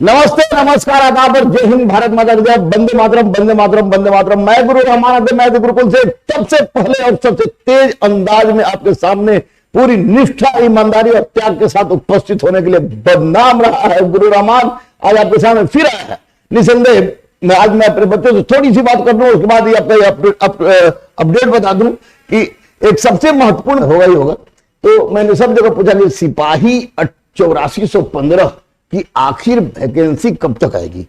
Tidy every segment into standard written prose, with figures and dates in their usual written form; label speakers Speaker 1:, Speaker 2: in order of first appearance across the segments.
Speaker 1: नमस्ते, नमस्कार, आदाब और जय हिंद, भारत माता की जय, वंदे मातरम, वंदे मातरम, वंदे मातरम। मैं गुरु रहमान मैं गुरुकुल से सबसे पहले और सबसे तेज अंदाज में आपके सामने पूरी निष्ठा, ईमानदारी और त्याग के साथ उपस्थित होने के लिए बदनाम रहा है गुरु रहमान आज आपके सामने फिर आया है। निसंदेह मैं अपने बच्चों से थोड़ी सी बात कर दूं, उसके बाद ही अपडेट बता दूं कि एक सबसे महत्वपूर्ण होगा ही होगा। तो मैंने सब जगह पूछा कि सिपाही 8415 कि आखिर वैकेंसी कब तक आएगी,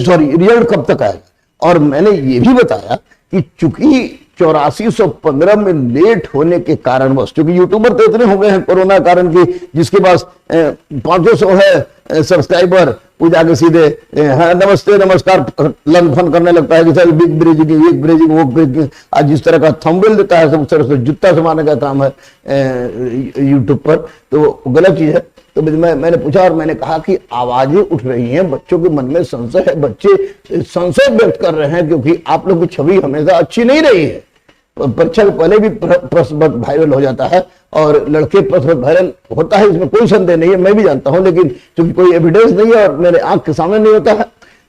Speaker 1: सॉरी रिजल्ट कब तक आएगा। और मैंने ये भी बताया कि चूंकि 8415 में लेट होने के कारणवश, क्योंकि यूट्यूबर तो इतने हो गए हैं कोरोना कारण की, जिसके पास 500 है सब्सक्राइबर, वो जाके सीधे हाँ नमस्ते नमस्कार लन फन करने लगता है कि सर बिग ब्रेजिंग, एक ब्रेजिंग, वो ब्रेजिंग, आज जिस तरह का थंबनेल देता है सब तरह से जुत्ता समाने का काम है यूट्यूब पर, तो गलत चीज है। तो मैंने पूछा और मैंने कहा कि आवाजें उठ रही हैं, बच्चों के मन में संशय है, बच्चे संशय व्यक्त कर रहे हैं क्योंकि आप लोग की छवि हमेशा अच्छी नहीं रही है। परीक्षा के पहले भी प्रश्न वायरल हो जाता है और लड़के प्रश्न वायरल होता है, इसमें कोई संदेह नहीं है, मैं भी जानता हूं, लेकिन क्योंकि कोई एविडेंस नहीं है और मेरे आंख के सामने नहीं होता है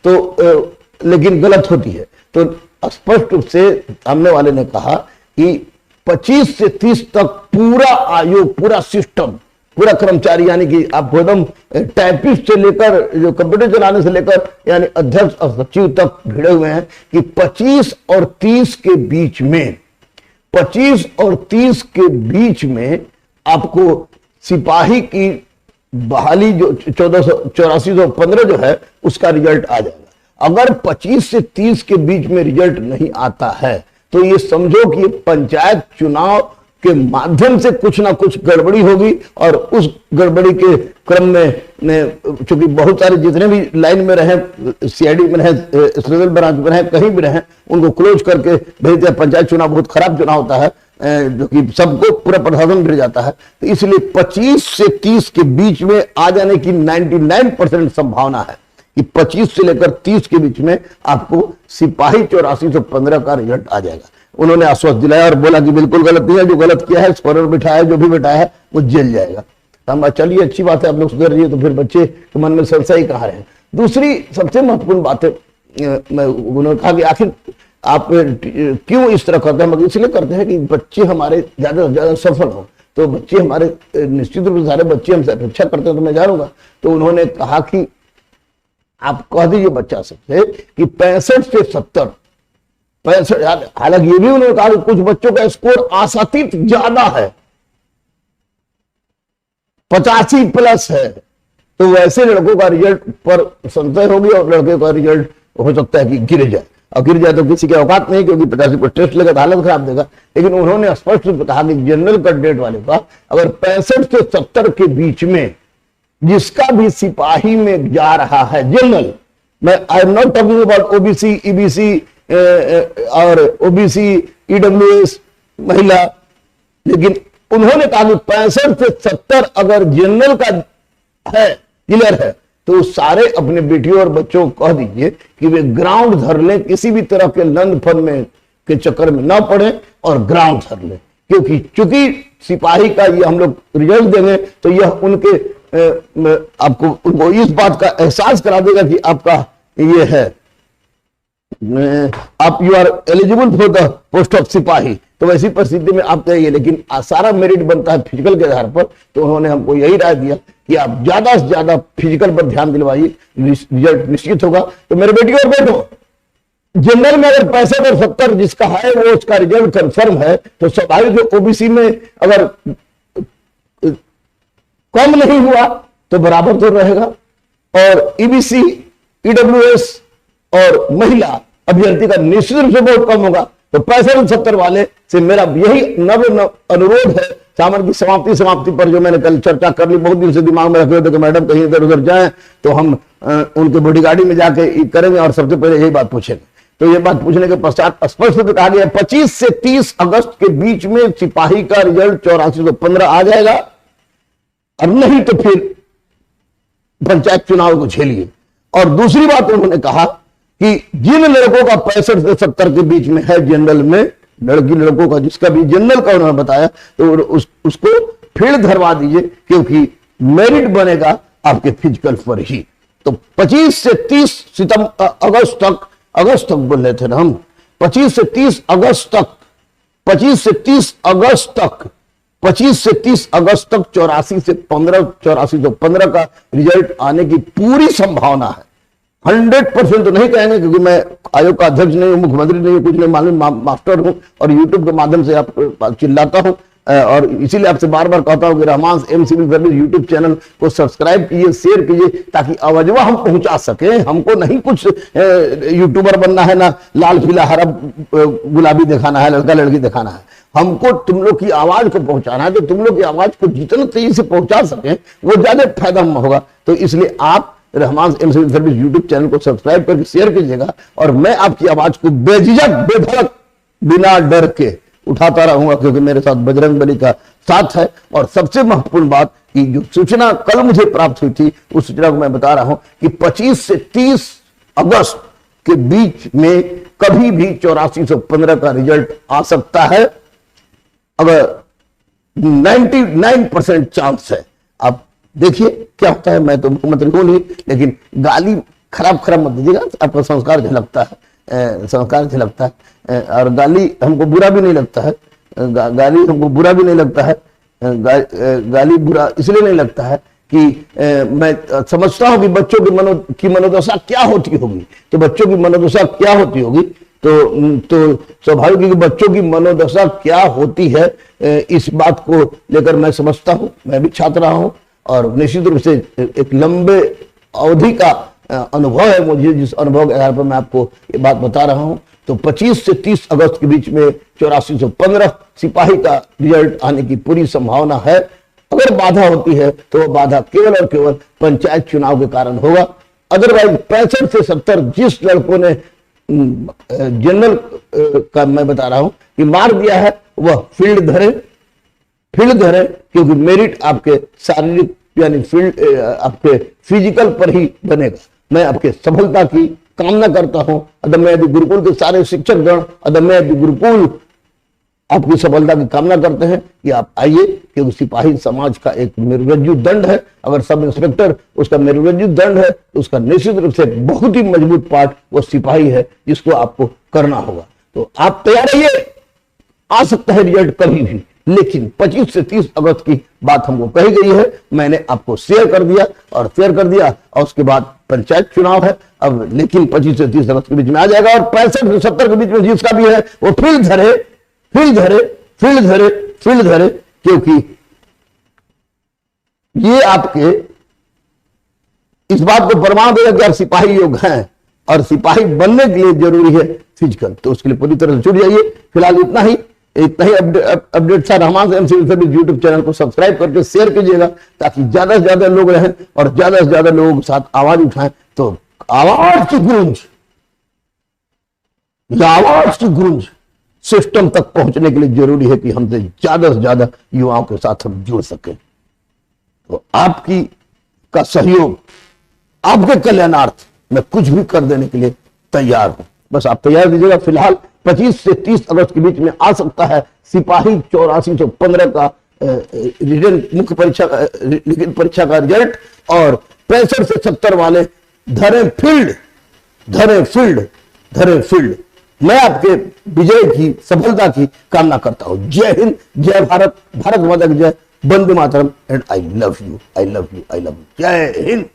Speaker 1: तो लेकिन गलत होती है। तो स्पष्ट रूप से सामने वाले ने कहा कि 25 से 30 तक पूरा आयोग, पूरा सिस्टम, पूरा कर्मचारी, यानी कि आप एकदम टाइपिस्ट से लेकर जो कंप्यूटर चलाने से लेकर यानी अध्यक्ष और सचिव तक भिड़े हुए हैं कि 25 और 30 के बीच में, 25 और 30 के बीच में आपको सिपाही की बहाली जो 8415 जो है उसका रिजल्ट आ जाएगा। अगर 25 से 30 के बीच में रिजल्ट नहीं आता है तो ये समझो कि पंचायत चुनाव के माध्यम से कुछ ना कुछ गड़बड़ी होगी और उस गड़बड़ी के क्रम में चूंकि बहुत सारे जितने भी लाइन में रहे, सीआईडी में रहे, स्पेशल ब्रांच में रहे, कहीं भी रहे, उनको क्लोज करके भेज दिया। पंचायत चुनाव बहुत खराब चुनाव होता है जो कि सबको पूरा प्रशासन गिर जाता है, तो इसलिए 25 से 30 के बीच में आ जाने की 99% संभावना है कि 25 से लेकर 30 के बीच में आपको सिपाही 8415 का रिजल्ट आ जाएगा। उन्होंने आश्वासन दिलाया और बोला कि बिल्कुल गलत नहीं है, जो गलत किया है, स्कॉलर बिठाया है, जो भी बिठाया है वो जेल जाएगा। हम चलिए अच्छी बात है, आप लोग सुधर रहिए, तो फिर बच्चे के मन में संशय कहाँ रहे। दूसरी सबसे महत्वपूर्ण बात है, उन्होंने कहा कि आखिर आप क्यों इस तरह करते हैं, मगर इसलिए करते हैं कि बच्चे हमारे ज्यादा से ज्यादा सफल हो। तो बच्चे हमारे निश्चित रूप से सारे बच्चे हमसे अपेक्षा करते हैं, तो मैं जानूंगा। तो उन्होंने कहा कि आप कह दीजिए बच्चा सबसे कि 65 से 70, 65, हालांकि ये भी उन्होंने कहा कि कुछ बच्चों का स्कोर आशातीत ज्यादा है, 85 प्लस है, तो वैसे लड़कों का रिजल्ट पर संशय होगी और लड़के का रिजल्ट हो सकता है कि गिर जाए, और गिर जाए तो किसी के औकात नहीं, क्योंकि 85 पर टेस्ट लेगा तो हालत खराब देगा। लेकिन उन्होंने स्पष्ट रूप से कहा कि जनरल कैडेट वाले का अगर 65 से 70 के बीच में जिसका भी सिपाही में जा रहा है जनरल, मैं I am not talking about OBC, EBC और ओबीसी, ईडब्ल्यूएस, महिला, लेकिन उन्होंने कहा कि 65 से 70 अगर जनरल का है, क्लियर है, तो सारे अपने बेटियों और बच्चों को कह दीजिए कि वे ग्राउंड धर लें, किसी भी तरह के लंद फन में के चक्कर में ना पड़े और ग्राउंड धर लें, क्योंकि चूंकि सिपाही का ये हम लोग रिजल्ट देंगे तो यह उनके आपको उनको इस बात का एहसास करा देगा कि आपका ये है, आप you are eligible for the post of सिपाही। तो वैसी परिस्थिति में आप चाहिए, लेकिन सारा मेरिट बनता है फिजिकल के आधार पर। तो उन्होंने हमको यही राय दिया कि आप ज्यादा से ज्यादा फिजिकल पर ध्यान दिलवाइए, रिजल्ट निश्चित होगा। तो मेरे बेटी और बेटो, जनरल में अगर 65 और 70 जिसका है वो उसका रिजल्ट कंफर्म है, तो स्वाभाविक जो ओबीसी में अगर कम नहीं हुआ तो बराबर तो रहेगा, और ईबीसी, ईडब्ल्यूएस और महिला अभ्यर्थी का निश्चित रूप से बहुत कम होगा। तो 65-70 वाले से मेरा यही नव अनुरोध है। सामन की समाप्ति पर जो मैंने कल चर्चा कर ली, बहुत दिन से दिमाग में रखे थे कि मैडम कहीं इधर उधर जाएं तो हम उनके बॉडीगार्डी में जाके करेंगे और सबसे पहले यही बात पूछेंगे। तो ये बात पूछने के पश्चात स्पष्ट रूप से कहा गया 25 से 30 अगस्त के बीच में सिपाही का रिजल्ट 8415 आ जाएगा, और नहीं तो फिर पंचायत चुनाव को झेलिए। और दूसरी बात उन्होंने कहा कि जिन लड़कों का 65 से 70 के बीच में है जनरल में, लड़की लड़कों का जिसका भी जनरल का उन्होंने बताया, तो उसको फील्ड धरवा दीजिए, क्योंकि मेरिट बनेगा आपके फिजिकल पर ही। तो 25 से 30 अगस्त तक बोल रहे थे ना हम, 25 से 30 अगस्त तक 25 से 30 अगस्त तक 25 से 30 अगस्त तक 84 से 15 का रिजल्ट आने की पूरी संभावना है। 100% तो नहीं कहेंगे क्योंकि मैं आयोग का अध्यक्ष नहीं हूं, मुख्यमंत्री नहीं हूं, कुछ नहीं मालूम, मास्टर हूं और यूट्यूब के माध्यम से आप चिल्लाता हूं और इसीलिए आपसे बार बार कहता हूं कि Rahman M civil service YouTube channel को सब्सक्राइब कीजिए, शेयर कीजिए ताकि आवाजवा हम पहुंचा सके। हमको नहीं कुछ यूट्यूबर बनना है, ना लाल पीला हरा गुलाबी दिखाना है, लड़का लड़की दिखाना है। हमको तुम लोग की आवाज को पहुंचाना है, तो तुम लोग की आवाज को जितना तेजी से पहुंचा सके वो ज्यादा फायदा होगा। तो इसलिए आप Rahman M civil service YouTube channel को सब्सक्राइब करके शेयर कीजिएगा और मैं आपकी आवाज को बेझिझक बेधड़क बिना डर के उठाता रहूंगा क्योंकि मेरे साथ बजरंगबली का साथ है। और सबसे महत्वपूर्ण बात कि जो सूचना कल मुझे प्राप्त हुई थी उस सूचना को मैं बता रहा हूं कि 25 से 30 अगस्त के बीच में कभी भी 8415 का रिजल्ट आ सकता है। अगर 99% चांस है। अब देखिए क्या होता है। मैं तो मुख्यमंत्री हूं नहीं, लेकिन गाली खराब मत दीजिएगा, आपका संस्कार झलकता है, संस्कार झलकता है और गाली हमको बुरा भी नहीं लगता है। गाली हमको बुरा भी नहीं लगता है। गाली बुरा इसलिए नहीं लगता है कि मैं समझता हूं कि बच्चों की मनोदशा क्या होती होगी। तो बच्चों की मनोदशा क्या होती होगी तो स्वाभाविक है कि बच्चों की मनोदशा क्या होती है, इस बात को लेकर मैं समझता हूं। मैं भी छात्र रहा हूं और निश्चित रूप से एक लंबे अवधि का अनुभव है मुझे, जिस अनुभव के आधार पर मैं आपको ये बात बता रहा हूं। तो 25 से 30 अगस्त के बीच में 8415 सिपाही का रिजल्ट आने की पूरी संभावना है। अगर बाधा होती है तो वह बाधा केवल और केवल पंचायत चुनाव के कारण होगा। अदरवाइज 65 से 70 जिस लड़कों ने जनरल का मैं बता रहा हूं कि मार दिया है वह फील्ड धरे क्योंकि मेरिट आपके शारीरिक यानी फील्ड आपके फिजिकल पर ही बनेगा। मैं आपके सफलता की कामना करता हूं। अदम्य गुरुकुल के सारे शिक्षक गण अदम्य गुरुकुल आपकी सफलता की कामना करते हैं कि आप आइए, क्योंकि सिपाही समाज का एक मेरुरज्जु दंड है। अगर सब इंस्पेक्टर उसका मेरुरज्जु दंड है तो उसका निश्चित रूप से बहुत ही मजबूत पार्ट वो सिपाही है जिसको आपको करना होगा। तो आप तैयार रहिए, आ सकता है रिजल्ट कभी भी, लेकिन 25 से 30 अगस्त की बात हमको कही गई है। मैंने आपको शेयर कर दिया और उसके बाद पंचायत चुनाव है अब, लेकिन 25 से 30 अगस्त के बीच में आ जाएगा। और 65 से 70 के बीच में जिसका भी है वो फील्ड धरे क्योंकि ये आपके इस बात को प्रमाण देगा कि आप सिपाही योग हैं और सिपाही बनने के लिए जरूरी है फिजिकल। तो उसके लिए पूरी तरह से जुड़ जाइए। फिलहाल इतना ही अपडेट था। Rahman M civil service YouTube channel को सब्सक्राइब करके शेयर कीजिएगा ताकि ज्यादा से ज्यादा लोग रहें और ज्यादा से ज्यादा लोगों के साथ आवाज उठाएं। तो आवाज की गूंज सिस्टम तक पहुंचने के लिए जरूरी है कि हमसे ज्यादा से ज्यादा युवाओं के साथ हम जुड़ सकें। तो आपकी का सहयोग, आपके कल्याणार्थ मैं कुछ भी कर देने के लिए तैयार हूं। बस आप तैयार दीजिएगा। फिलहाल 25 से 30 अगस्त के बीच में आ सकता है सिपाही 8415 का लिखित परीक्षा का रिजल्ट और 65 से 70 वाले धरे फील्ड। मैं आपके विजय की सफलता की कामना करता हूं। जय हिंद, जय भारत, भारत माता की जय, Vande Mataram and I love you. जय हिंद।